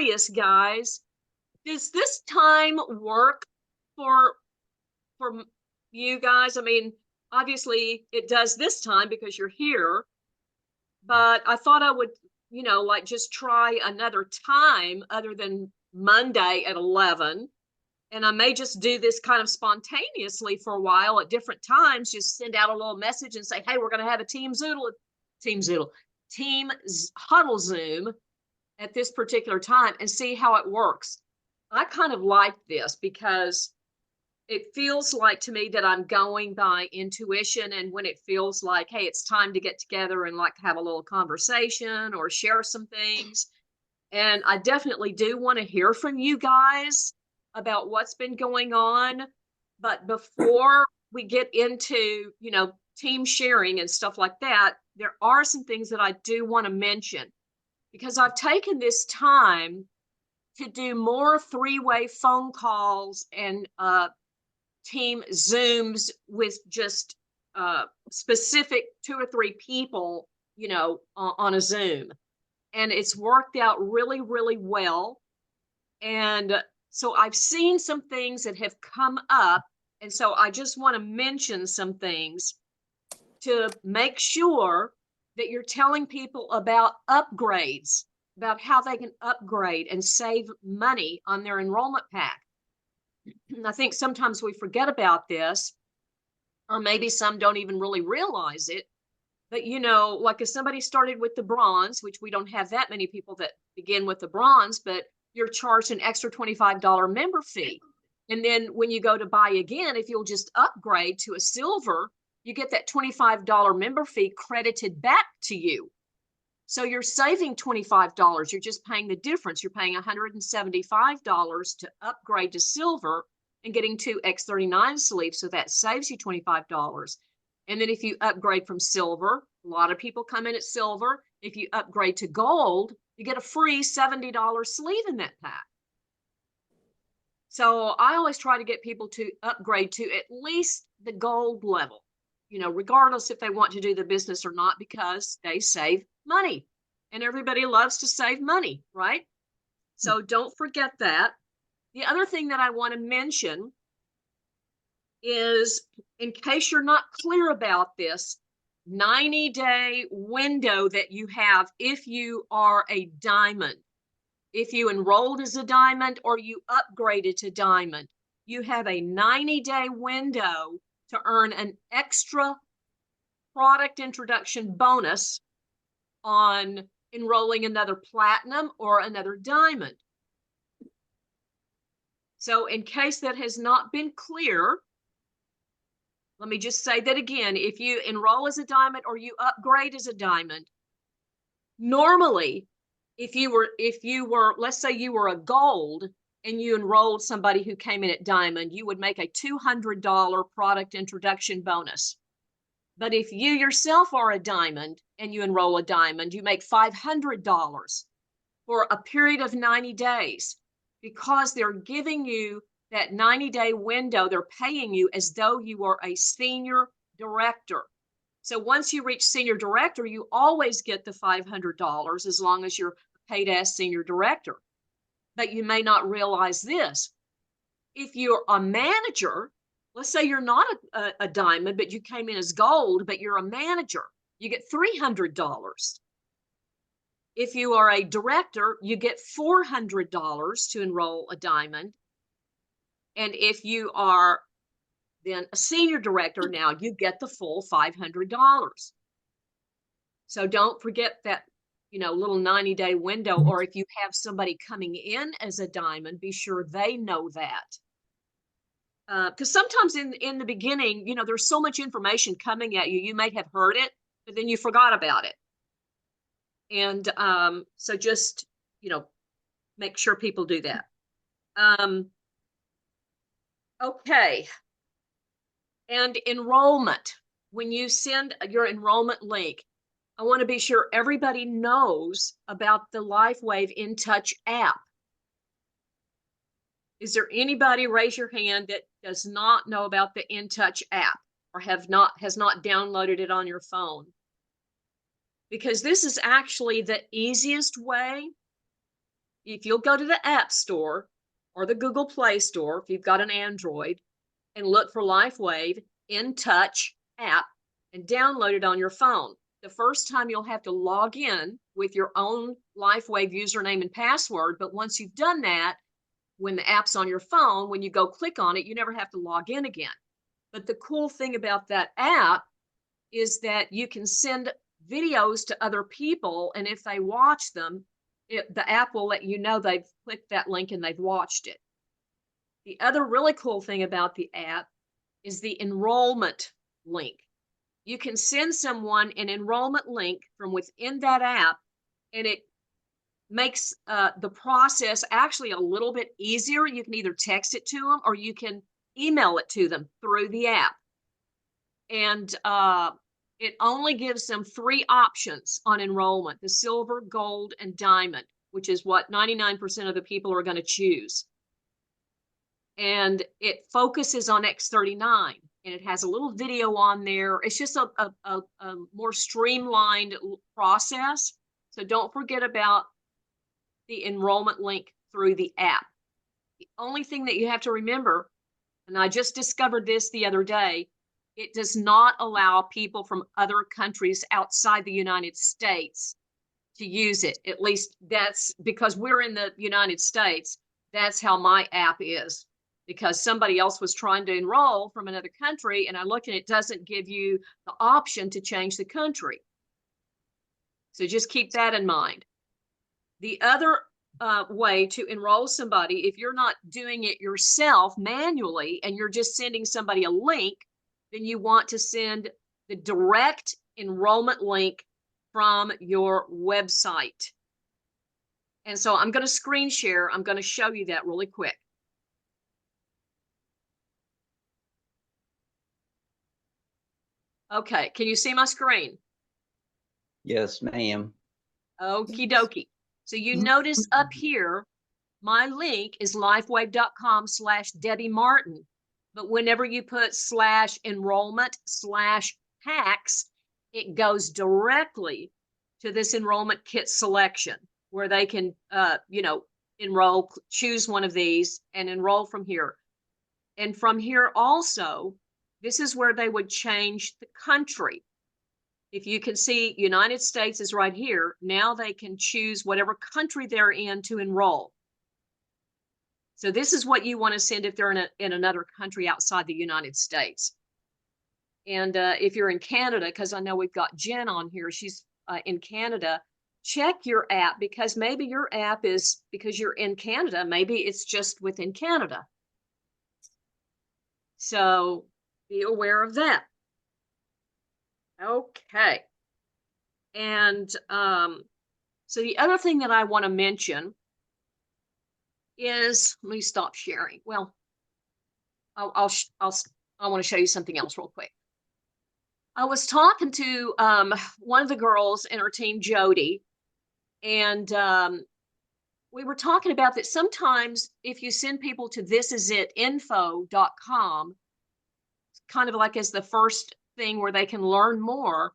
curious, guys, does this time work for for you guys? I mean, obviously it does this time because you're here, but I thought I would, like just try another time other than Monday at 11. And I may just do this kind of spontaneously for a while at different times, just send out a little message and say, hey, we're going to have a team huddle Zoom at this particular time and see how it works. I kind of like this because it feels like to me that I'm going by intuition, and when it feels like, hey, it's time to get together and like have a little conversation or share some things. And I definitely do want to hear from you guys about what's been going on. But before we get into, team sharing and stuff like that, there are some things that I do want to mention, because I've taken this time to do more three-way phone calls and team Zooms with just specific 2 or 3 people, on a Zoom. And it's worked out really, really well. And so I've seen some things that have come up. And so I just want to mention some things to make sure that you're telling people about upgrades, about how they can upgrade and save money on their enrollment pack. And I think sometimes we forget about this, or maybe some don't even really realize it. But, like if somebody started with the bronze, which we don't have that many people that begin with the bronze, but you're charged an extra $25 member fee. And then when you go to buy again, if you'll just upgrade to a silver, you get that $25 member fee credited back to you. So you're saving $25. You're just paying the difference. You're paying $175 to upgrade to silver and getting 2 X39 sleeves. So that saves you $25. And then if you upgrade from silver, a lot of people come in at silver. If you upgrade to gold, you get a free $70 sleeve in that pack. So I always try to get people to upgrade to at least the gold level, regardless if they want to do the business or not, because they save money. And everybody loves to save money, right? So don't forget that. The other thing that I want to mention is, in case you're not clear about this, 90-day window that you have if you are a diamond. If you enrolled as a diamond or you upgraded to diamond, you have a 90-day window to earn an extra product introduction bonus on enrolling another platinum or another diamond. So in case that has not been clear, let me just say that again. If you enroll as a diamond or you upgrade as a diamond, normally, if you were, let's say you were a gold and you enrolled somebody who came in at diamond, you would make a $200 product introduction bonus. But if you yourself are a diamond and you enroll a diamond, you make $500 for a period of 90 days, because they're giving you that 90-day window. They're paying you as though you were a senior director. So once you reach senior director, you always get the $500 as long as you're paid as senior director. But you may not realize this. If you're a manager, let's say you're not a diamond, but you came in as gold, but you're a manager, you get $300. If you are a director, you get $400 to enroll a diamond. And if you are then a senior director, now you get the full $500. So don't forget that, little 90-day window. Or if you have somebody coming in as a diamond, be sure they know that. Because sometimes in the beginning, there's so much information coming at you, you may have heard it, but then you forgot about it. And so just, make sure people do that. Okay. And enrollment. When you send your enrollment link, I want to be sure everybody knows about the LifeWave In Touch app. Is there anybody, raise your hand, that does not know about the In Touch app or has not downloaded it on your phone? Because this is actually the easiest way. if you'll go to the App Store or the Google Play Store, if you've got an Android, and look for LifeWave In Touch app and download it on your phone. The first time you'll have to log in with your own LifeWave username and password, but once you've done that, when the app's on your phone, when you go click on it, you never have to log in again. But the cool thing about that app is that you can send videos to other people, and if they watch them, the app will let you know they've clicked that link and they've watched it. The other really cool thing about the app is the enrollment link. You can send someone an enrollment link from within that app, and it makes the process actually a little bit easier. You can either text it to them or you can email it to them through the app. And it only gives them 3 options on enrollment: the silver, gold, and diamond, which is what 99% of the people are going to choose. And it focuses on X39, and it has a little video on there. It's just a more streamlined process. So don't forget about the enrollment link through the app. The only thing that you have to remember, and I just discovered this the other day, it does not allow people from other countries outside the United States to use it. At least that's because we're in the United States. That's how my app is, because somebody else was trying to enroll from another country, and I look and it doesn't give you the option to change the country. So just keep that in mind. The other way to enroll somebody, if you're not doing it yourself manually and you're just sending somebody a link, then you want to send the direct enrollment link from your website. And so I'm going to screen share. I'm going to show you that really quick. Okay, can you see my screen? Yes, ma'am. Okie dokie. So you notice up here, my link is lifewave.com/Debbie Martin. But whenever you put /enrollment/hacks, it goes directly to this enrollment kit selection where they can, enroll, choose one of these and enroll from here. And from here also, this is where they would change the country. If you can see, United States is right here. Now they can choose whatever country they're in to enroll. So this is what you want to send if they're in another country outside the United States. And if you're in Canada, because I know we've got Jen on here, she's in Canada, check your app, because maybe your app is, because you're in Canada, maybe it's just within Canada. So be aware of that. Okay. And so the other thing that I want to mention is, let me stop sharing. Well, I want to show you something else real quick. I was talking to one of the girls in our team, Jody, and we were talking about that sometimes if you send people to thisisitinfo.com, kind of like as the first thing where they can learn more,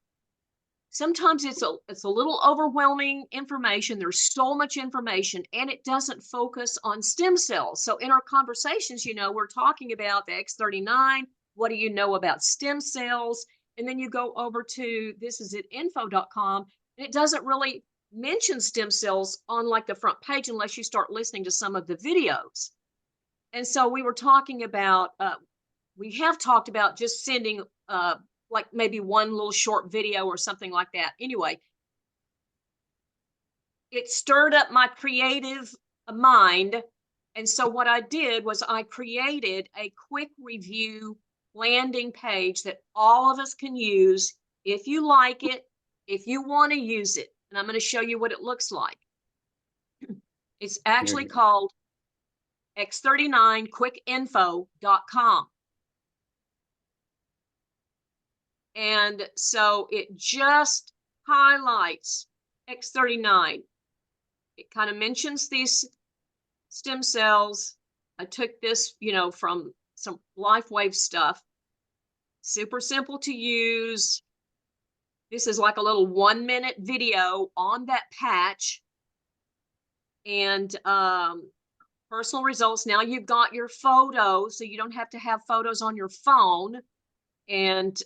sometimes it's a little overwhelming information. There's so much information, and it doesn't focus on stem cells. So in our conversations, we're talking about the X39. What do you know about stem cells? And then you go over to thisisitinfo.com, and it doesn't really mention stem cells on like the front page unless you start listening to some of the videos. And so we were talking about, we have talked about just sending like maybe one little short video or something like that. Anyway, it stirred up my creative mind. And so what I did was I created a quick review landing page that all of us can use if you like it, if you want to use it. And I'm going to show you what it looks like. It's actually called x39quickinfo.com. And so it just highlights X39. It kind of mentions these stem cells. I took this, from some LifeWave stuff. Super simple to use. This is like a little 1-minute video on that patch. and personal results. Now you've got your photos, so you don't have to have photos on your phone, and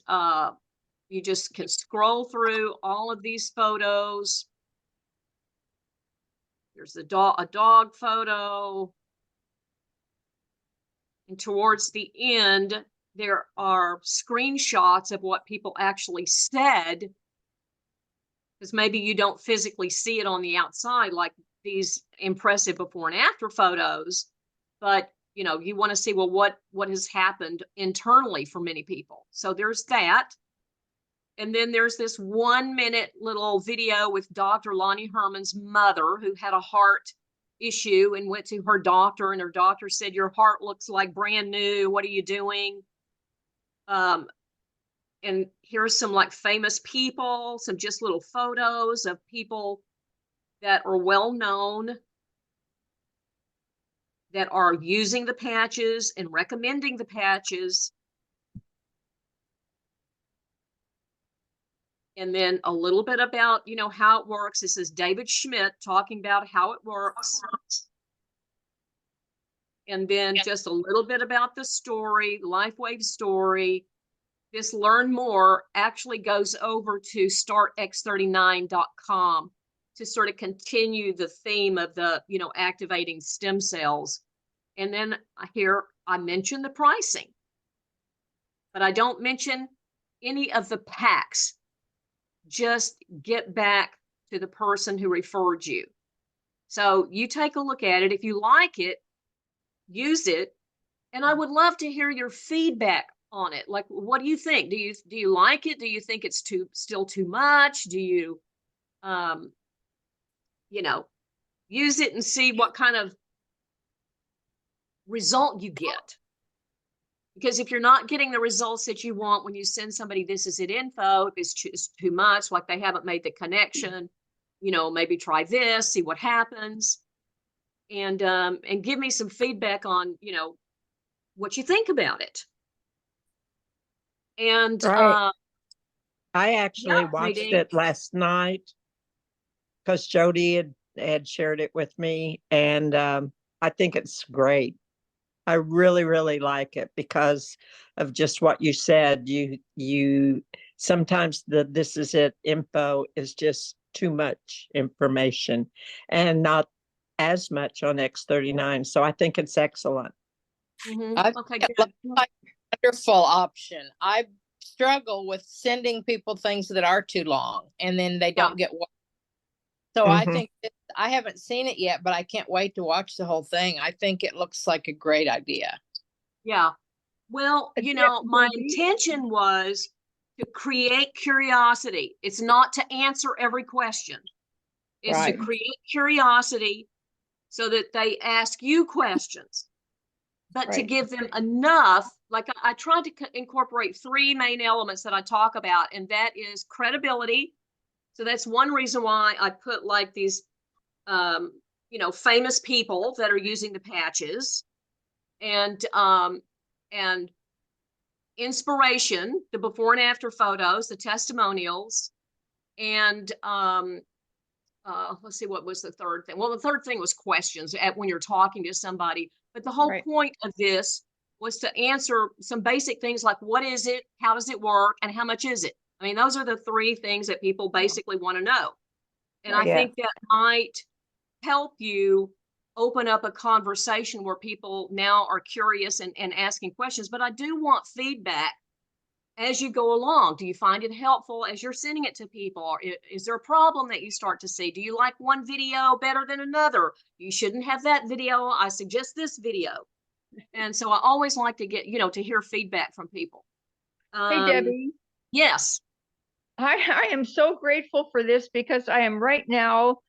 you just can scroll through all of these photos. There's a dog photo. And towards the end, there are screenshots of what people actually said, because maybe you don't physically see it on the outside like these impressive before and after photos, but you know, you want to see, well, what has happened internally for many people. So there's that. And then there's this 1-minute little video with Dr. Lonnie Herman's mother, who had a heart issue and went to her doctor, and her doctor said, your heart looks like brand new. What are you doing? And here's some like famous people, some just little photos of people that are well known, that are using the patches and recommending the patches. And then a little bit about, you know, how it works. This is David Schmidt talking about how it works. And then just a little bit about the story, LifeWave story. This Learn More actually goes over to startx39.com to sort of continue the theme of the, you know, activating stem cells. And then here I mention the pricing, but I don't mention any of the packs. Just get back to the person who referred you. So you take a look at it. If you like it, use it. And I would love to hear your feedback on it. Like, what do you think? Do you like it? Do you think it's still too much? Do you, you know, use it and see what kind of result you get? Because if you're not getting the results that you want when you send somebody, this is it info, if it's too much, like they haven't made the connection, you know, maybe try this, see what happens, and give me some feedback on, you know, what you think about it. And right. I actually yeah, watched Nadine. it last night because Jody had shared it with me, and I think it's great. I really, really like it because of just what you said. You sometimes the this is it info is just too much information and not as much on X39. So I think it's excellent. I Okay, think it good. looks like a wonderful option. I struggle with sending people things that are too long and then they don't get watched. So I think I haven't seen it yet, but I can't wait to watch the whole thing. I think it looks like a great idea. Yeah. Well, you know, my intention was to create curiosity. It's not to answer every question. It's to create curiosity so that they ask you questions, but to give them enough. Like I tried to incorporate 3 main elements that I talk about, and that is credibility. So that's one reason why I put like these, you know, famous people that are using the patches, and inspiration, the before and after photos, the testimonials, and let's see, what was the third thing? Well, the third thing was questions when you're talking to somebody. But the whole point of this was to answer some basic things like, what is it? How does it work? And how much is it? I mean, those are the 3 things that people basically want to know. And I think that might help you open up a conversation where people now are curious and asking questions. But I do want feedback as you go along. Do you find it helpful as you're sending it to people? Or is there a problem that you start to see? Do you like one video better than another? You shouldn't have that video. I suggest this video. And so I always like to get, you know, to hear feedback from people. Hey, Debbie. Yes. I am so grateful for this because I am right now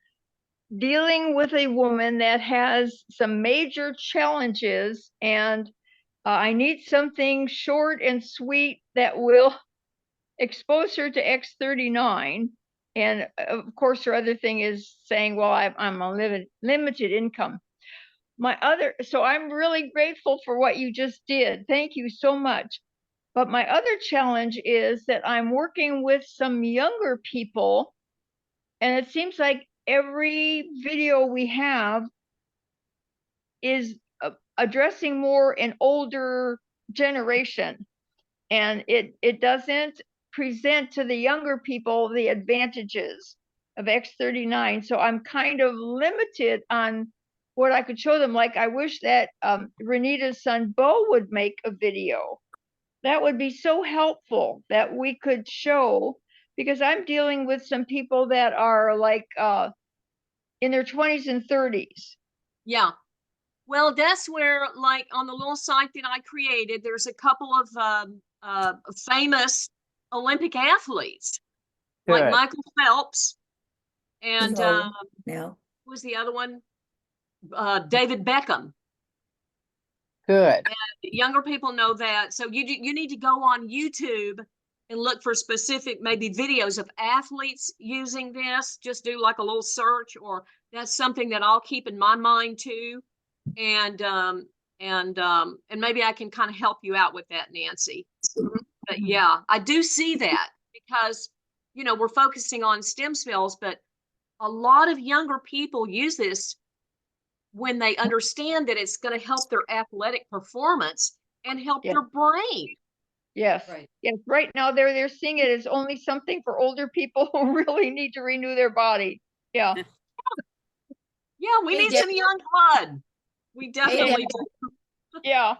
dealing with a woman that has some major challenges, and I need something short and sweet that will expose her to X39. And of course, her other thing is saying, well, I'm on limited income. So I'm really grateful for what you just did. Thank you so much. But my other challenge is that I'm working with some younger people, and it seems like every video we have is addressing more an older generation, and it doesn't present to the younger people the advantages of X39. So I'm kind of limited on what I could show them. Like, I wish that Renita's son Bo would make a video. That would be so helpful that we could show, because I'm dealing with some people that are like in their 20s and 30s. Yeah. Well, that's where, like, on the little site that I created, there's a couple of famous Olympic athletes, like Good. Michael Phelps and So, yeah. who was the other one? David Beckham. Good. Younger people know that. So you need to go on YouTube and look for specific maybe videos of athletes using this. Just do like a little search, or that's something that I'll keep in my mind too. And maybe I can kind of help you out with that, Nancy. But yeah, I do see that, because, you know, we're focusing on stem cells, but a lot of younger people use this when they understand that it's going to help their athletic performance and help Yeah. their brain. Yes. Right. Yes. Right now they're seeing it as only something for older people who really need to renew their body. Yeah. Yeah, we Hey, need some young blood. We definitely Deb. do. Yeah.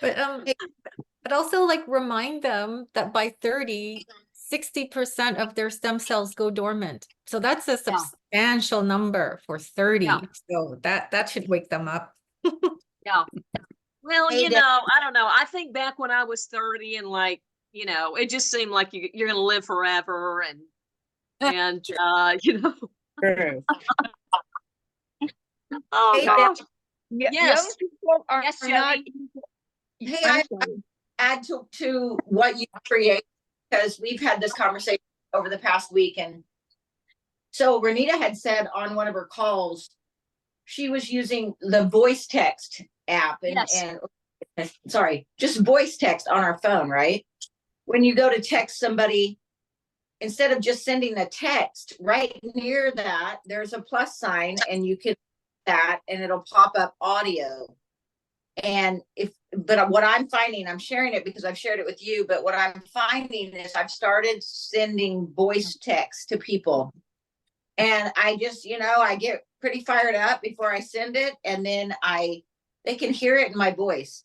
But also like remind them that by 30, 60% of their stem cells go dormant. So that's a substantial number for 30. Yeah. So that should wake them up. Yeah. Well, Hey, you Deb. know, I don't know. I think back when I was 30 and, like, you know, it just seemed like you're going to live forever, and you know. True. Oh Hey, Deb. gosh. Young Yes. people are Yes, not. Hey, I'm I sorry. add to what you create, because we've had this conversation over the past week. And so Renita had said on one of her calls, she was using the voice text app and sorry, just voice text on our phone, right? When you go to text somebody, instead of just sending the text, right near that, there's a plus sign, and you can that and it'll pop up audio. And but what I'm finding, I'm sharing it because I've shared it with you, but what I'm finding is I've started sending voice text to people. And I just, you know, I get pretty fired up before I send it. And then they can hear it in my voice.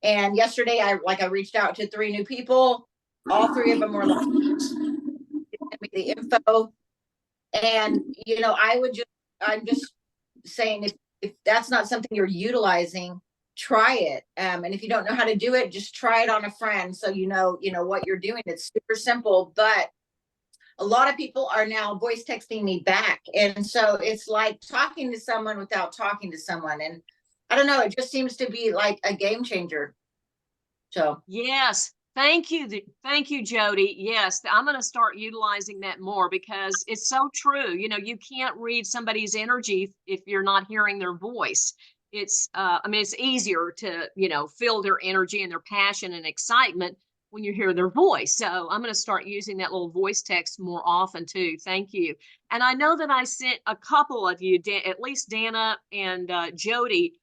And yesterday I reached out to 3 new people. All 3 of them were like, send me the info. And, you know, I'm just saying, if that's not something you're utilizing, try it. And if you don't know how to do it, just try it on a friend. So, you know what you're doing. It's super simple, but a lot of people are now voice texting me back. And so it's like talking to someone without talking to someone. And I don't know, it just seems to be like a game changer. So. Yes. Thank you. Thank you, Jody. Yes, I'm going to start utilizing that more, because it's so true. You know, you can't read somebody's energy if you're not hearing their voice. It's, I mean, it's easier to, you know, feel their energy and their passion and excitement when you hear their voice. So I'm going to start using that little voice text more often too. Thank you. And I know that I sent a couple of you, at least Dana and Jody,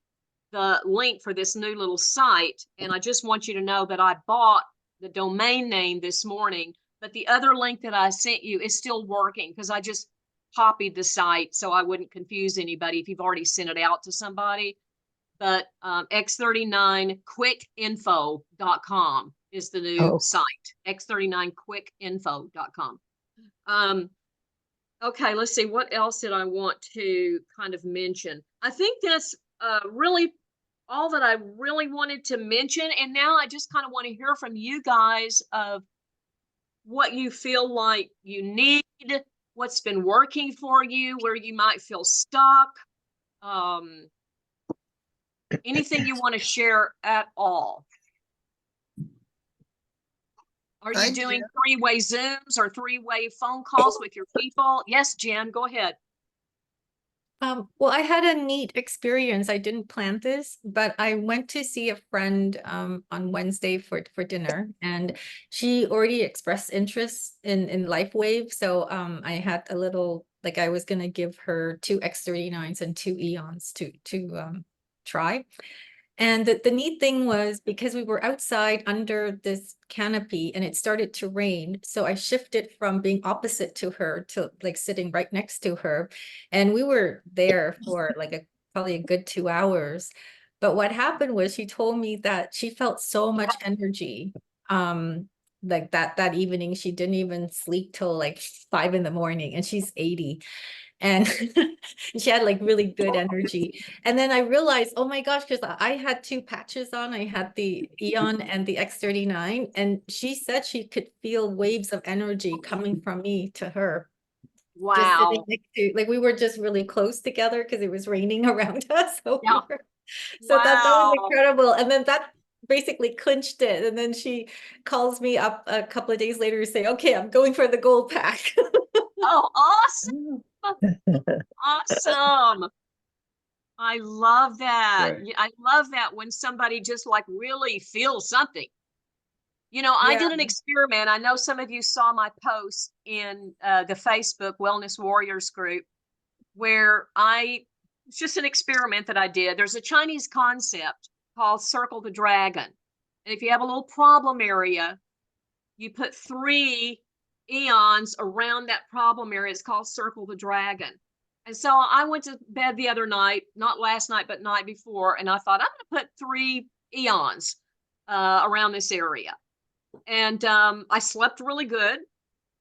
the link for this new little site. And I just want you to know that I bought the domain name this morning, but the other link that I sent you is still working, because I just copied the site so I wouldn't confuse anybody if you've already sent it out to somebody. But x39quickinfo.com is the new site, x39quickinfo.com. Okay, let's see, what else did I want to kind of mention? I think that's really all that I really wanted to mention. And now I just kind of want to hear from you guys of what you feel like you need, what's been working for you, where you might feel stuck. Anything you want to share at all. Are you doing 3-way Zooms or 3-way phone calls with your people? Yes, Jen, go ahead. Well, I had a neat experience. I didn't plan this, but I went to see a friend on Wednesday for dinner, and she already expressed interest in LifeWave. So I had a little like I was gonna give her 2 X39s and 2 Eons to try. And the neat thing was, because we were outside under this canopy and it started to rain, so I shifted from being opposite to her to like sitting right next to her. And we were there for like probably a good 2 hours. But what happened was she told me that she felt so much energy. Like that evening, she didn't even sleep till like 5 in the morning, and she's 80. And she had like really good energy. And then I realized, oh my gosh, because I had 2 patches on. I had the Eon and the X39, and she said she could feel waves of energy coming from me to her. Just sitting Wow. next to, like we were just really close together because it was raining around us. So, Yeah. so that was Wow. incredible. And then that basically clinched it. And then she calls me up a couple of days later to say, okay, I'm going for the gold pack. Oh, awesome. Awesome. I love that. Right. I love that when somebody just like really feels something. You know, I Yeah. did an experiment. I know some of you saw my post in the Facebook Wellness Warriors group where it's just an experiment that I did. There's a Chinese concept called Circle the Dragon. And if you have a little problem area, you put 3 eons around that problem area. It's called Circle the Dragon. And so I went to bed the other night, not last night, but night before, and I thought, I'm going to put 3 eons around this area. And I slept really good.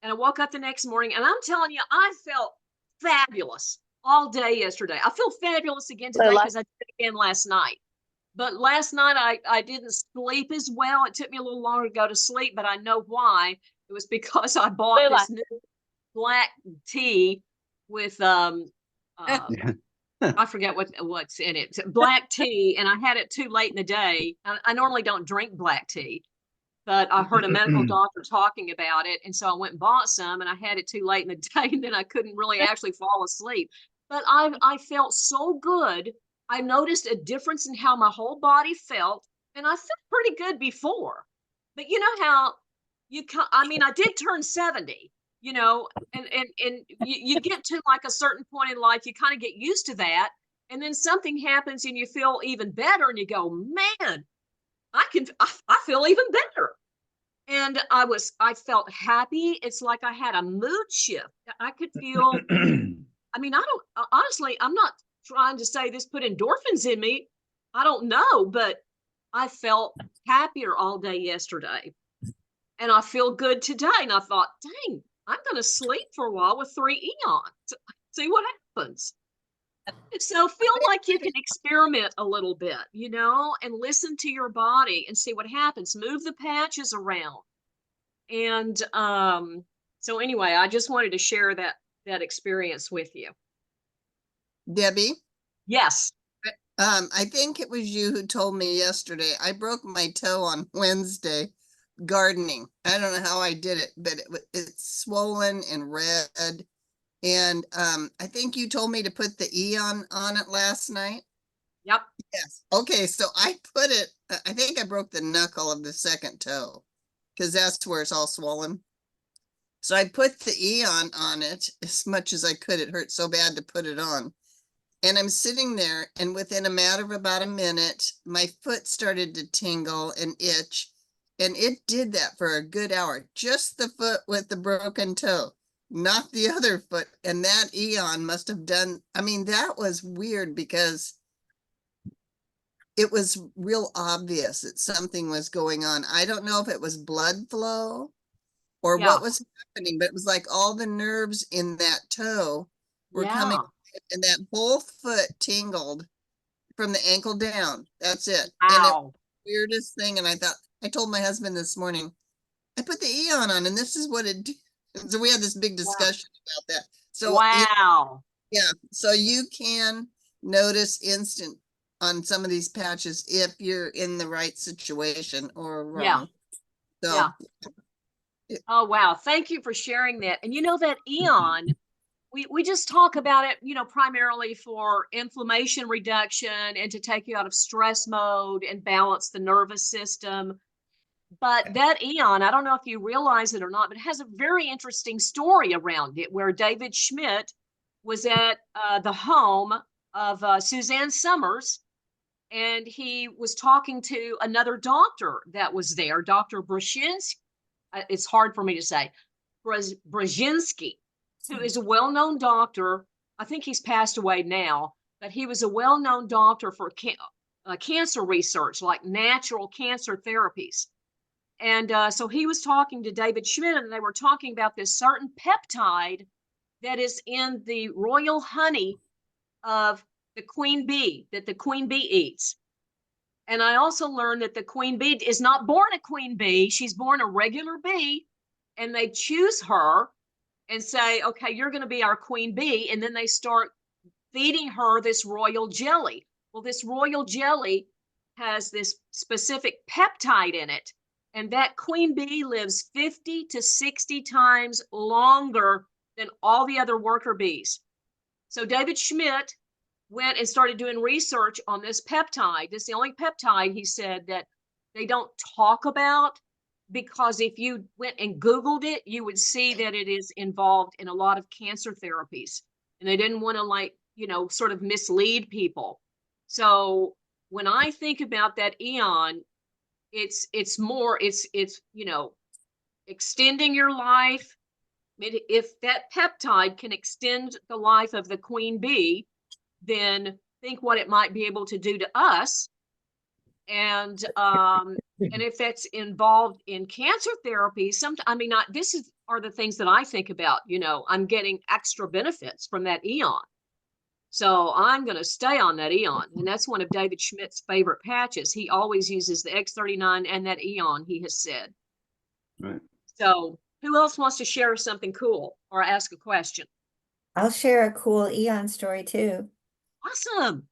And I woke up the next morning, and I'm telling you, I felt fabulous all day yesterday. I feel fabulous again today because I did it again last night. But last night I didn't sleep as well. It took me a little longer to go to sleep, but I know why. It was because I bought this new black tea with I forget what's in it. Black tea, and I had it too late in the day. I normally don't drink black tea, but I heard a medical doctor talking about it, and so I went and bought some, and I had it too late in the day, and then I couldn't really actually fall asleep. But I felt so good. I noticed a difference in how my whole body felt, and I felt pretty good before. But you know how I mean, I did turn 70, you know, and you get to like a certain point in life, you kind of get used to that, and then something happens and you feel even better, and you go, man, I feel even better. And I felt happy. It's like I had a mood shift. I could feel, I mean, honestly, I'm not trying to say this put endorphins in me. I don't know, but I felt happier all day yesterday. And I feel good today. And I thought, dang, I'm going to sleep for a while with 3 eons. See what happens. So feel like you can experiment a little bit, you know, and listen to your body and see what happens. Move the patches around. And so anyway, I just wanted to share that experience with you. Debbie, Yes. I think it was you who told me yesterday. I broke my toe on Wednesday gardening. I don't know how I did it, but it's swollen and red. And I think you told me to put the Eon on it last night. Yep. Yes. Okay, so I put it, I think I broke the knuckle of the second toe because that's where it's all swollen. So I put the Eon on it as much as I could. It hurt so bad to put it on. And I'm sitting there, and within a matter of about a minute, my foot started to tingle and itch. And it did that for a good hour. Just the foot with the broken toe, not the other foot. And that Eon must have done, I mean, that was weird because it was real obvious that something was going on. I don't know if it was blood flow or Yeah. what was happening, but it was like all the nerves in that toe were coming, and that whole foot tingled from the ankle down. That's it. And it was Wow. the weirdest thing. And I told my husband this morning, I put the Eon on and this is what it did. So we had this big discussion about that. So Wow. yeah, so you can notice instant on some of these patches if you're in the right situation or wrong. So Yeah. Oh, wow. Thank you for sharing that. And you know that Eon, we just talk about it, you know, primarily for inflammation reduction and to take you out of stress mode and balance the nervous system. But that Eon, I don't know if you realize it or not, but it has a very interesting story around it where David Schmidt was at the home of Suzanne Summers, and he was talking to another doctor that was there, Dr. Brzezinski. It's hard for me to say, Brzezinski, who is a well-known doctor. I think he's passed away now, but he was a well-known doctor for cancer research, like natural cancer therapies. And so he was talking to David Schmidt, and they were talking about this certain peptide that is in the royal honey of the queen bee, that the queen bee eats. And I also learned that the queen bee is not born a queen bee. She's born a regular bee, and they choose her and say, okay, you're going to be our queen bee. And then they start feeding her this royal jelly. Well, this royal jelly has this specific peptide in it. And that queen bee lives 50 to 60 times longer than all the other worker bees. So David Schmidt went and started doing research on this peptide. This is the only peptide, he said, that they don't talk about, because if you went and Googled it, you would see that it is involved in a lot of cancer therapies. And they didn't want to, like, you know, sort of mislead people. So when I think about that Eon, it's more, you know, extending your life. If that peptide can extend the life of the queen bee, then think what it might be able to do to us. And if that's involved in cancer therapy, are the things that I think about. You know, I'm getting extra benefits from that Eon. So I'm going to stay on that Eon. And that's one of David Schmidt's favorite patches. He always uses the X39 and that Eon, he has said. Right. So who else wants to share something cool or ask a question? I'll share a cool Eon story too. Awesome.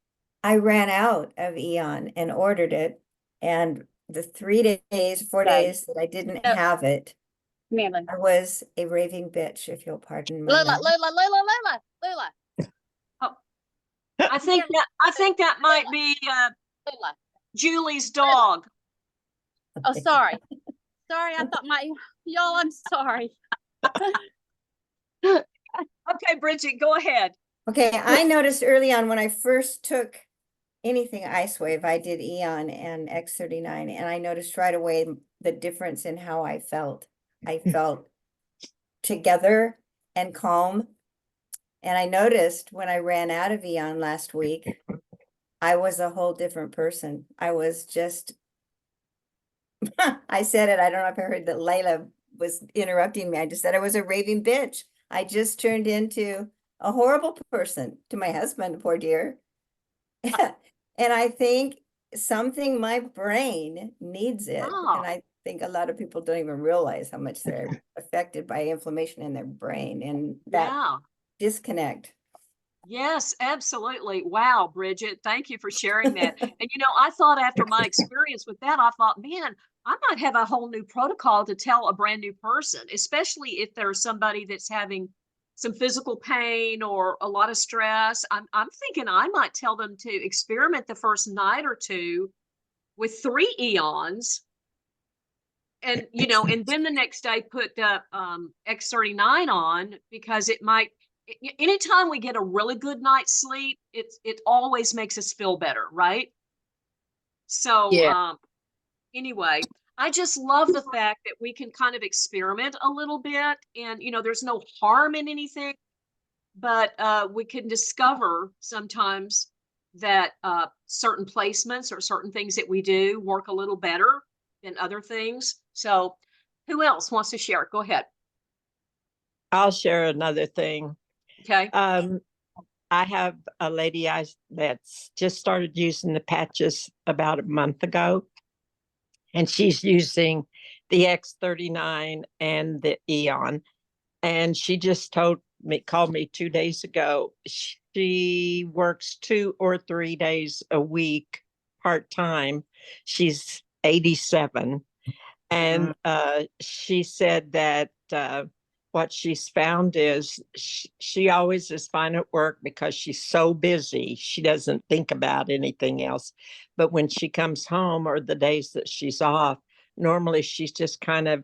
I ran out of Eon and ordered it. And the 4 days that I didn't have it, I was a raving bitch, if you'll pardon my language. Lula. I think that might be Julie's dog. Oh, sorry. Sorry, I thought y'all, I'm sorry. Okay, Bridget, go ahead. Okay, I noticed early on when I first took anything LifeWave, I did Eon and X39, and I noticed right away the difference in how I felt. I felt together and calm. And I noticed when I ran out of Eon last week, I was a whole different person. I was just, I said it, I don't know if I heard that Layla was interrupting me. I just said I was a raving bitch. I just turned into a horrible person to my husband, poor dear. And I think my brain needs it. Oh. And I think a lot of people don't even realize how much they're affected by inflammation in their brain and that disconnect. Yes, absolutely. Wow, Bridget, thank you for sharing that. And, you know, I thought after my experience with that, I thought, man, I might have a whole new protocol to tell a brand new person, especially if there's somebody that's having some physical pain or a lot of stress. I'm thinking I might tell them to experiment the first night or two with 3 Eons. And, you know, and then the next day put X39 on, because it might, anytime we get a really good night's sleep, it always makes us feel better, right? So anyway, I just love the fact that we can kind of experiment a little bit, and, you know, there's no harm in anything, but we can discover sometimes that certain placements or certain things that we do work a little better than other things. So who else wants to share? Go ahead. I'll share another thing. Okay. I have a lady that's just started using the patches about a month ago, and she's using the X39 and the Eon. And she just called me 2 days ago. She works 2 or 3 days a week part-time. She's 87. And she said that what she's found is she always is fine at work because she's so busy. She doesn't think about anything else. But when she comes home, or the days that she's off, normally she's just kind of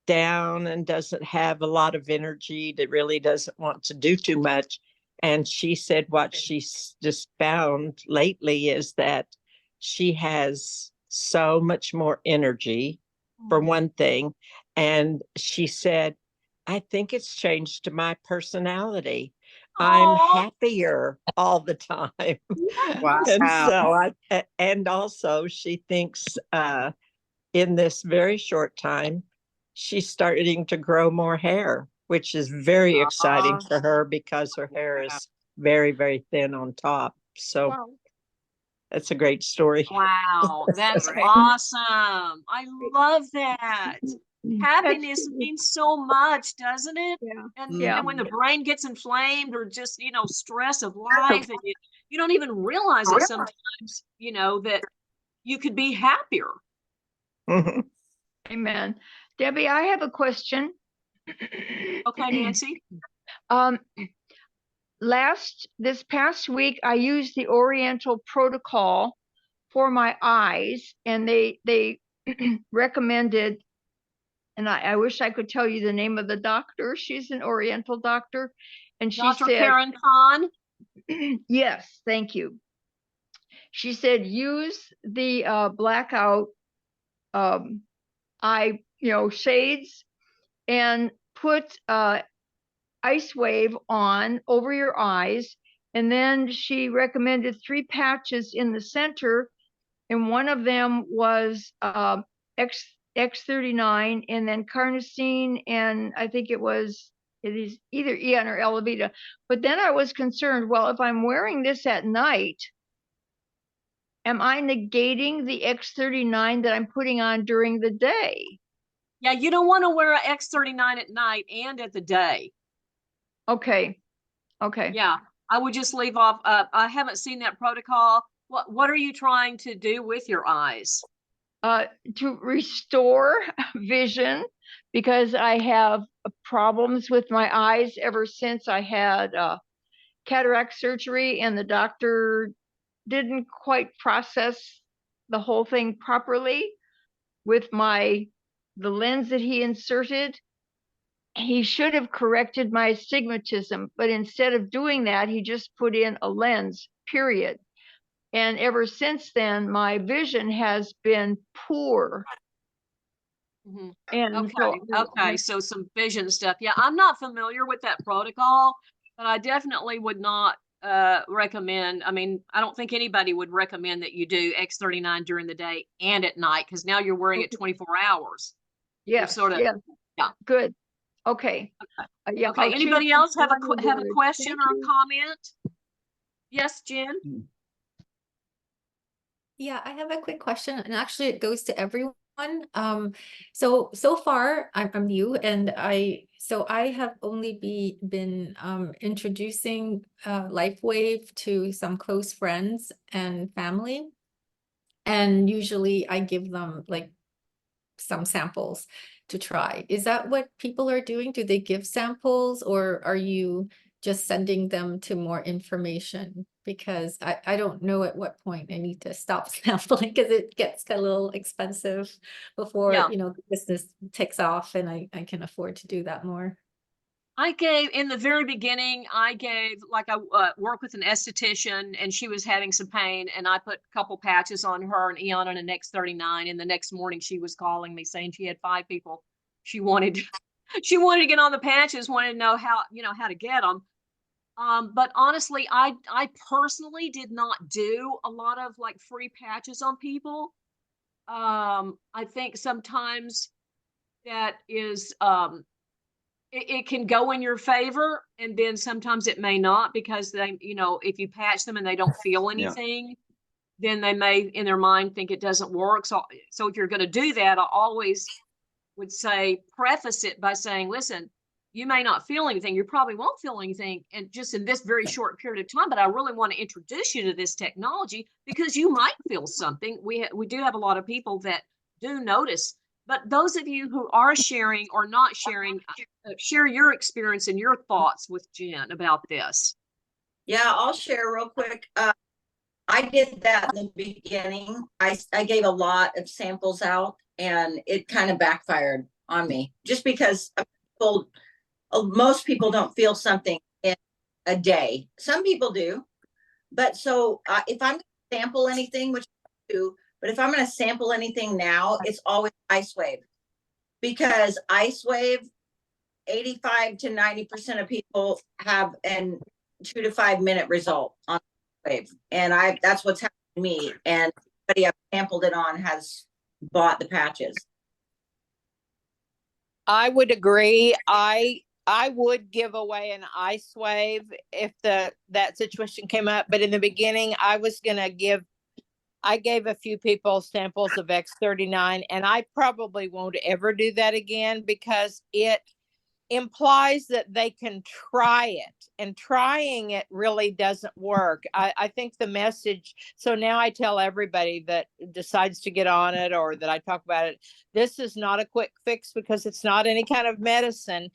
down and doesn't have a lot of energy, that really doesn't want to do too much. And she said what she's just found lately is that she has so much more energy, for one thing. And she said, I think it's changed my personality. I'm Aw. happier all the time. Wow. And so and also she thinks in this very short time, she's starting to grow more hair, which is very exciting for her because her hair is very, very thin on top. So Wow. that's a great story. Wow, that's Right. awesome. I love that. Happiness means so much, doesn't it? Yeah. And, Yeah. and when the brain gets inflamed or just, stress of life, and you don't even realize it sometimes, that you could be happier. Mhm. Amen. Debbie, I have a question. Okay, Nancy? This past week, I used the Oriental protocol for my eyes, and they recommended, and I wish I could tell you the name of the doctor. She's an Oriental doctor, and she Dr. said, Karen Khan? yes, thank you. She said, use the blackout eye, shades, and put LifeWave on over your eyes. And then she recommended 3 patches in the center, and one of them was X39, and then carnosine, and I think it is either Eon or Elevita. But then I was concerned, well, if I'm wearing this at night, am I negating the X39 that I'm putting on during the day? Yeah, you don't want to wear an X39 at night and at the day. Okay. Okay. Yeah, I would just leave off. I haven't seen that protocol. What are you trying to do with your eyes? To restore vision, because I have problems with my eyes ever since I had cataract surgery, and the doctor didn't quite process the whole thing properly with the lens that he inserted. He should have corrected my astigmatism, but instead of doing that, he just put in a lens, period. And ever since then, my vision has been poor. Mm-hmm. And Okay, so some vision stuff. Yeah, I'm not familiar with that protocol, but I definitely would not recommend. I mean, I don't think anybody would recommend that you do X39 during the day and at night, because now you're wearing it 24 hours. yes, sort of, yes. yeah. Good. Okay. Yeah. Okay, anybody else have a question or a comment? Yes, Jen? Yeah, I have a quick question, and actually it goes to everyone. So far I'm new, and I have only been introducing LifeWave to some close friends and family, and usually I give them like some samples to try. Is that what people are doing? Do they give samples, or are you just sending them to more information? Because I don't know at what point I need to stop sampling, because it gets a little expensive before, Yeah. the business takes off and I can afford to do that more. In the very beginning, I work with an esthetician, and she was having some pain, and I put a couple patches on her, and Eon on an X39. And the next morning she was calling me saying she had 5 people she wanted to get on the patches, wanted to know how to get them. But honestly, I personally did not do a lot of like free patches on people. I think sometimes that is, it can go in your favor, and then sometimes it may not, because they, if you patch them and they don't feel anything, then they may in their mind think it doesn't work. So if you're going to do that, I always would say, preface it by saying, listen, you may not feel anything. You probably won't feel anything, and just in this very short period of time, but I really want to introduce you to this technology because you might feel something. We do have a lot of people that do notice, but those of you who are sharing or not sharing, share your experience and your thoughts with Jen about this. Yeah, I'll share real quick. I did that in the beginning. I gave a lot of samples out, and it kind of backfired on me, just because most people don't feel something. And a day. Some people do, but so if I'm gonna sample anything, which I do, but if I'm going to sample anything now, it's always LifeWave, because LifeWave, 85 to 90% of people have an 2 to 5 minute result on LifeWave, and that's what's happened to me. And everybody I've sampled it on has bought the patches. I would agree. I would give away an LifeWave if that situation came up. But in the beginning, I gave a few people samples of X39, and I probably won't ever do that again, because it implies that they can try it, and trying it really doesn't work. I think the message, so now I tell everybody that decides to get on it or that I talk about it, this is not a quick fix, because it's not any kind of medicine.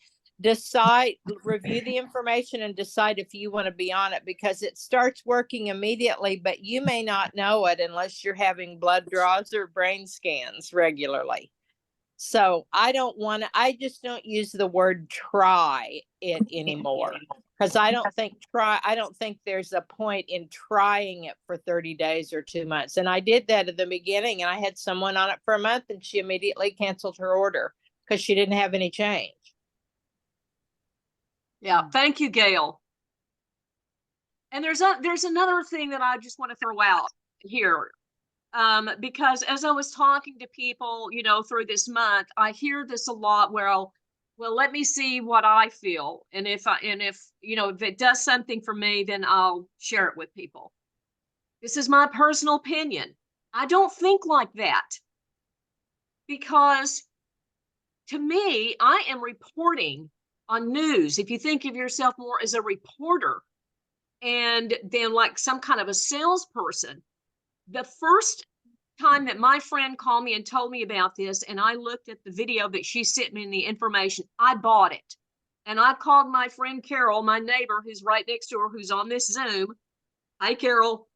Review the information and decide if you want to be on it, because it starts working immediately, but you may not know it unless you're having blood draws or brain scans regularly. So I just don't use the word try it anymore, because I don't think there's a point in trying it for 30 days or 2 months. And I did that at the beginning, and I had someone on it for a month, and she immediately canceled her order because she didn't have any change. Yeah, thank you, Gail. And there's another thing that I just want to throw out here. Because as I was talking to people, through this month, I hear this a lot. Well, let me see what I feel. And if it does something for me, then I'll share it with people. This is my personal opinion. I don't think like that, because to me, I am reporting on news. If you think of yourself more as a reporter and then like some kind of a salesperson, the first time that my friend called me and told me about this, and I looked at the video that she sent me and the information, I bought it. And I called my friend Carol, my neighbor who's right next door, who's on this Zoom. Hi, Carol.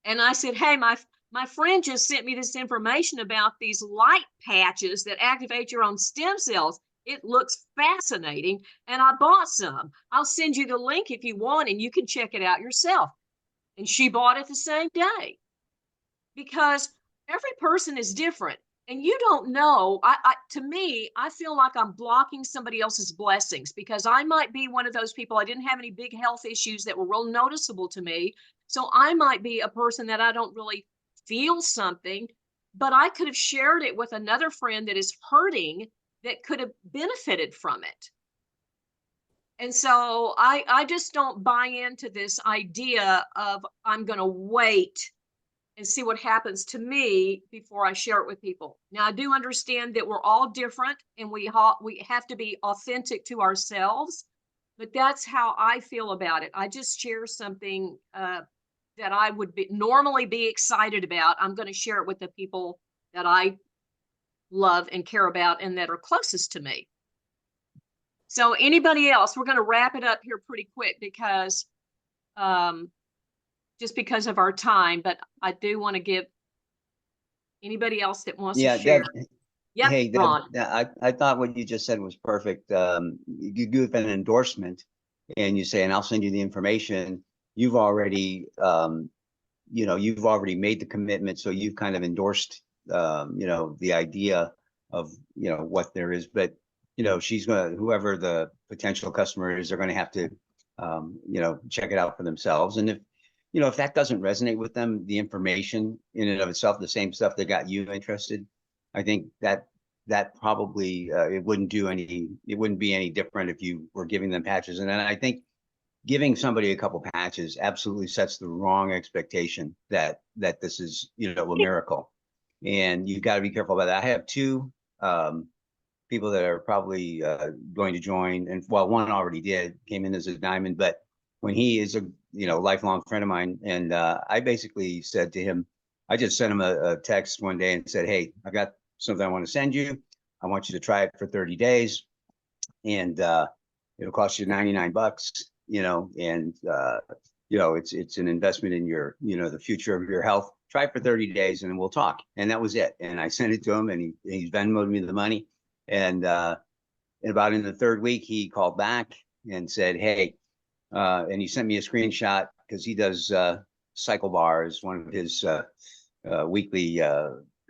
And I said, hey, my friend just sent me this information about these light patches that activate your own stem cells. It looks fascinating, and I bought some. I'll send you the link if you want, and you can check it out yourself. And she bought it the same day, because every person is different, and you don't know. To me, I feel like I'm blocking somebody else's blessings, because I might be one of those people. I didn't have any big health issues that were real noticeable to me. So I might be a person that I don't really feel something, but I could have shared it with another friend that is hurting, that could have benefited from it. And so I just don't buy into this idea of I'm going to wait and see what happens to me before I share it with people. Now, I do understand that we're all different, and we have to be authentic to ourselves, but that's how I feel about it. I just share something that I would normally be excited about. I'm going to share it with the people that I love and care about and that are closest to me. So anybody else, we're going to wrap it up here pretty quick, because just because of our time, but I do want to give anybody else that wants to share. Yeah, hey, Ron. I thought what you just said was perfect. You give an endorsement and you say, and I'll send you the information. You've already, you've already made the commitment. So you've kind of endorsed, the idea of, what there is. But, whoever the potential customer is, they're going to have to, check it out for themselves. And if that doesn't resonate with them, the information in and of itself, the same stuff that got you interested, I think that probably it wouldn't be any different if you were giving them patches. And then I think giving somebody a couple patches absolutely sets the wrong expectation that this is, a miracle. And you've got to be careful about that. I have two people that are probably going to join, and one already came in as a diamond, but when he is a lifelong friend of mine, and I basically said to him, I just sent him a text one day and said, hey, I've got something I want to send you. I want you to try it for 30 days, and it'll cost you $99, and it's an investment in your, the future of your health. Try it for 30 days and then we'll talk. And that was it. And I sent it to him, and he's Venmoed me the money. And about in the third week, he called back and said, hey, and he sent me a screenshot because he does cycle bars, one of his weekly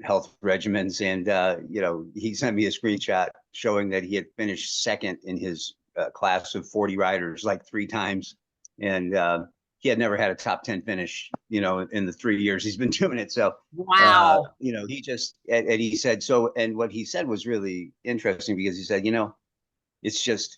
health regimens. And, you know, he sent me a screenshot showing that he had finished second in his class of 40 riders like 3 times. And he had never had a top 10 finish, you know, in the 3 years he's been doing it. So, Wow. you know, he just, and he said, so, and what he said was really interesting because he said, you know, it's just,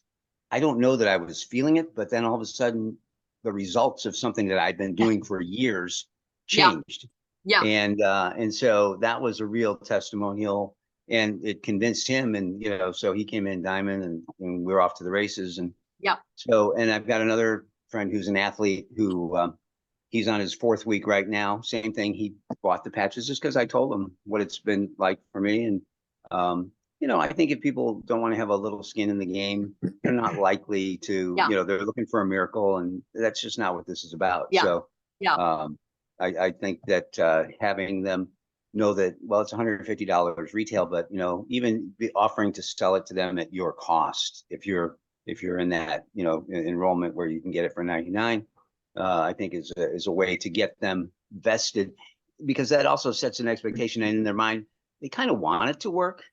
I don't know that I was feeling it, but then all of a sudden the results of something that I've been doing for years Yeah. changed. Yeah. And so that was a real testimonial, and it convinced him. And, you know, so he came in diamond, and we're off to the races. And Yeah. so, and I've got another friend who's an athlete who, he's on his 4th week right now. Same thing. He bought the patches just because I told him what it's been like for me. And, you know, I think if people don't want to have a little skin in the game, they're not likely to, Yeah. you know, they're looking for a miracle, and that's just not what this is about. Yeah. So, Yeah. I think that having them know that, well, it's $150 retail, but, you know, even be offering to sell it to them at your cost, if you're in that, you know, enrollment where you can get it for 99, I think is a way to get them vested, because that also sets an expectation in their mind. They kind of want it to work.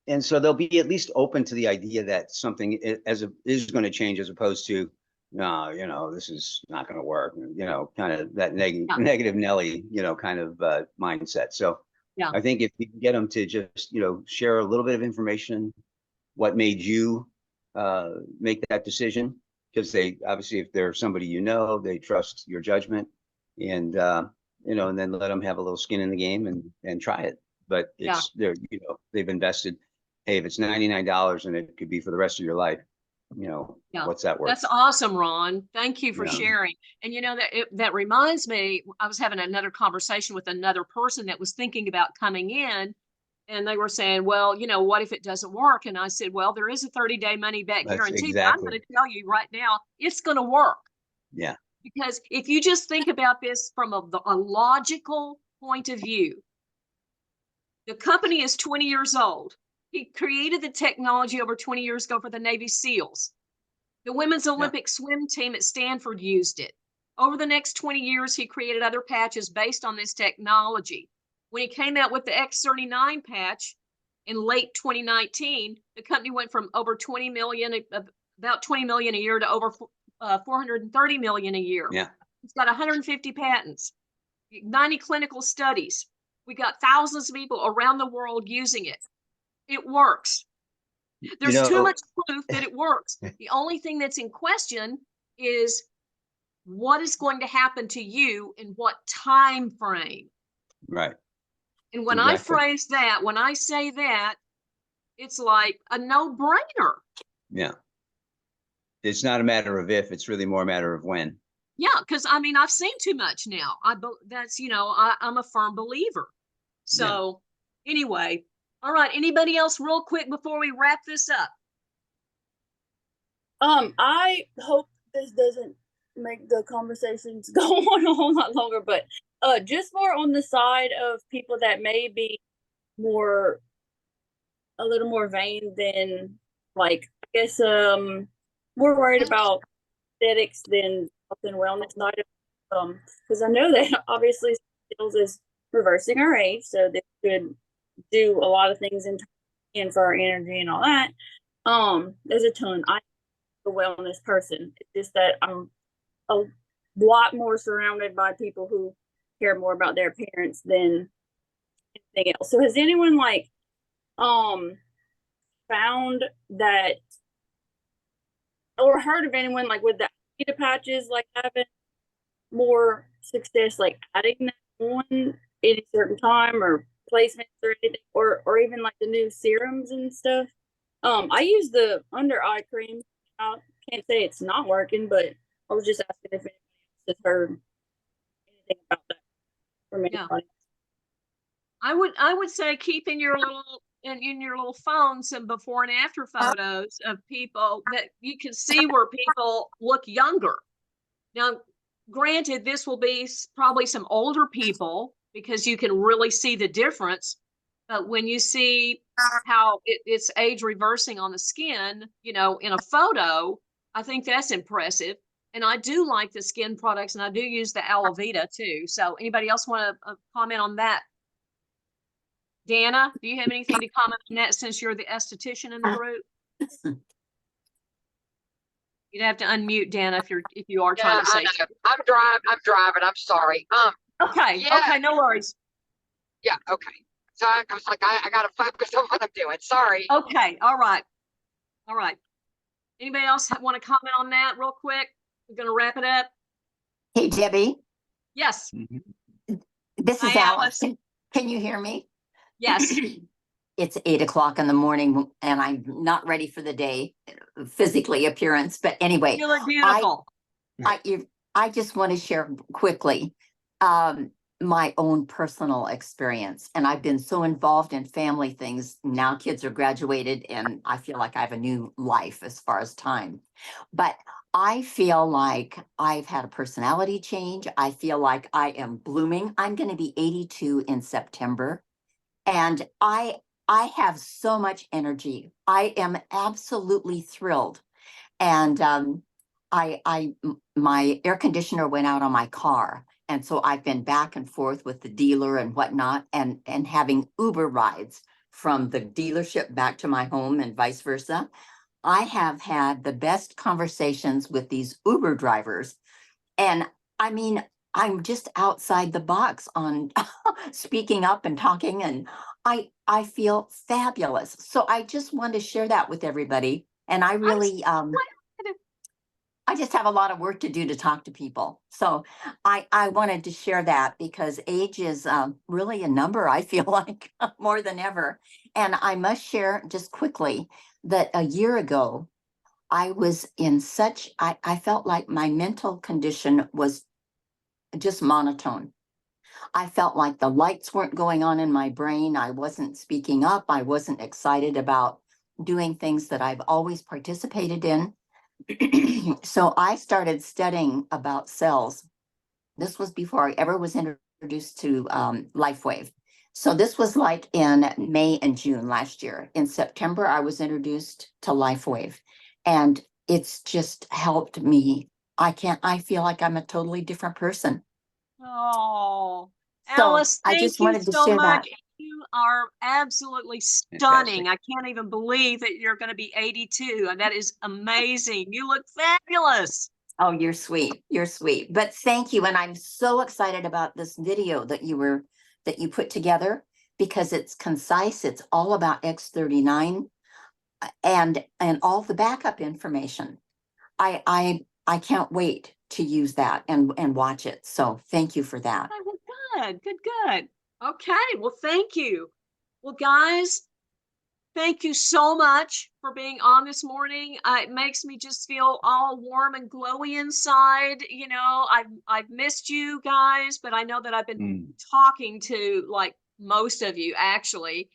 And so they'll be at least open to the idea that something is going to change, as opposed to, no, you know, this is not going to work, you know, kind of that negative Nelly, you know, kind of mindset. So Yeah. I think if you can get them to just, you know, share a little bit of information, what made you make that decision, because they obviously, if they're somebody, you know, they trust your judgment, and you know, and then let them have a little skin in the game and try it. But it's, they're, you know, they've invested. Hey, if it's $99 and it could be for the rest of your life, you know, Yeah. what's that worth? That's awesome, Ron. Thank you for Yeah. sharing. And you know, that reminds me, I was having another conversation with another person that was thinking about coming in, and they were saying, well, you know, what if it doesn't work? And I said, well, there is a 30-day money back That's guarantee, but I'm exactly. going to tell you right now, it's going to work. Yeah. Because if you just think about this from a logical point of view, the company is 20 years old. He created the technology over 20 years ago for the Navy SEALs. The women's Olympic swim team at Stanford used it. Over the next 20 years, he created other patches based on this technology. When he came out with the X39 patch in late 2019, the company went from over 20 million, about 20 million a year, to over 430 million a year. Yeah. It's got 150 patents, 90 clinical studies. We got thousands of people around the world using it. It works. There's You know, too much proof that it works. The only thing that's in question is what is going to happen to you in what time frame. right. And when Exactly. I phrase that, when I say that, it's like a no-brainer. Yeah. It's not a matter of if, it's really more a matter of when. Yeah, because I mean, I've seen too much now. That's, you know, I'm a firm believer. So anyway, all right. Anybody else real quick before we wrap this up? I hope this doesn't make the conversations go on a whole lot longer, but just more on the side of people that may be a little more vain than, like, I guess more worried about aesthetics than health and wellness side of because I know that obviously skills is reversing our age, so this could do a lot of things in for our energy and all that. There's a ton. I'm a wellness person. It's just that I'm a lot more surrounded by people who care more about their appearance than anything else. So has anyone like found that or heard of anyone like with the Alita patches like having more success like adding that on at a certain time or placements or anything, or even like the new serums and stuff? I use the under eye cream. I can't say it's not working, but I was just asking if anybody else has heard anything about that from anybody. I would say keep in your little phone some before and after photos of people that you can see where people look younger. Now, granted, this will be probably some older people because you can really see the difference. But when you see how it's age reversing on the skin, you know, in a photo, I think that's impressive. And I do like the skin products, and I do use the aloe vera too. So anybody else want to comment on that? Dana, do you have anything to comment on that since you're the esthetician in the group? You'd have to unmute Dana if you are trying to say something. I'm driving. I'm sorry. Okay. Yeah. Okay. No worries. Yeah. Okay. So I was like, I gotta focus on what I'm doing. Sorry. Okay. All right. All right. Anybody else want to comment on that real quick? We're going to wrap it up. Hey, Debbie, Yes. this is Hi, Alice. Alice. Can you hear me? Yes. It's 8 o'clock in the morning and I'm not ready for the day, physically appearance. But anyway, You look beautiful. I just want to share quickly my own personal experience. And I've been so involved in family things. Now kids are graduated and I feel like I have a new life as far as time. But I feel like I've had a personality change. I feel like I am blooming. I'm going to be 82 in September. And I have so much energy. I am absolutely thrilled. And my air conditioner went out on my car. And so I've been back and forth with the dealer and whatnot, and having Uber rides from the dealership back to my home and vice versa. I have had the best conversations with these Uber drivers. And I mean, I'm just outside the box on speaking up and talking, and I feel fabulous. So I just want to share that with everybody. And I really I just have a lot of work to do to talk to people. So I wanted to share that because age is really a number, I feel like, more than ever. And I must share just quickly that a year ago, I was in such, I felt like my mental condition was just monotone. I felt like the lights weren't going on in my brain. I wasn't speaking up. I wasn't excited about doing things that I've always participated in. So I started studying about cells. This was before I ever was introduced to LifeWave. So this was like in May and June last year. In September, I was introduced to LifeWave, and it's just helped me. I feel like I'm a totally different person. Oh, So Alice, I thank just you wanted to so share much. that. You are absolutely stunning. I can't even believe that you're going to be 82. And that is amazing. You look fabulous. Oh, you're sweet. You're sweet. But thank you. And I'm so excited about this video that you put together because it's concise. It's all about X39 and all the backup information. I can't wait to use that and watch it. So thank you for that. Oh, well, good. Okay, well, thank you. Well, guys, thank you so much for being on this morning. It makes me just feel all warm and glowy inside. You know, I've missed you guys, but I know that I've been talking to like most of you actually.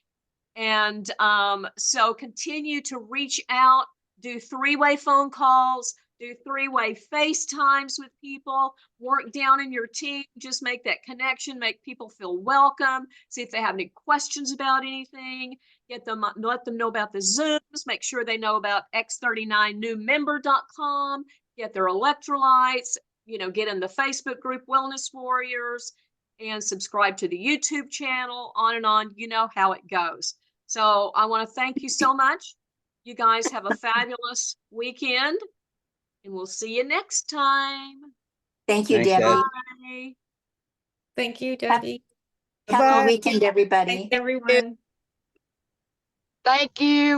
And so continue to reach out, do 3-way phone calls, do 3-way FaceTimes with people, work down in your team, just make that connection, make people feel welcome, see if they have any questions about anything, let them know about the Zooms, make sure they know about x39newmember.com, get their electrolytes, get in the Facebook group Wellness Warriors, and subscribe to the YouTube channel, on and on. You know how it goes. So I want to thank you so much. You guys have a fabulous weekend, and we'll see you next time. Thank you, Thanks, Debbie. Deb. Bye. Thank you, Debbie. Have a good weekend, everybody. Thanks, everyone. Thank you.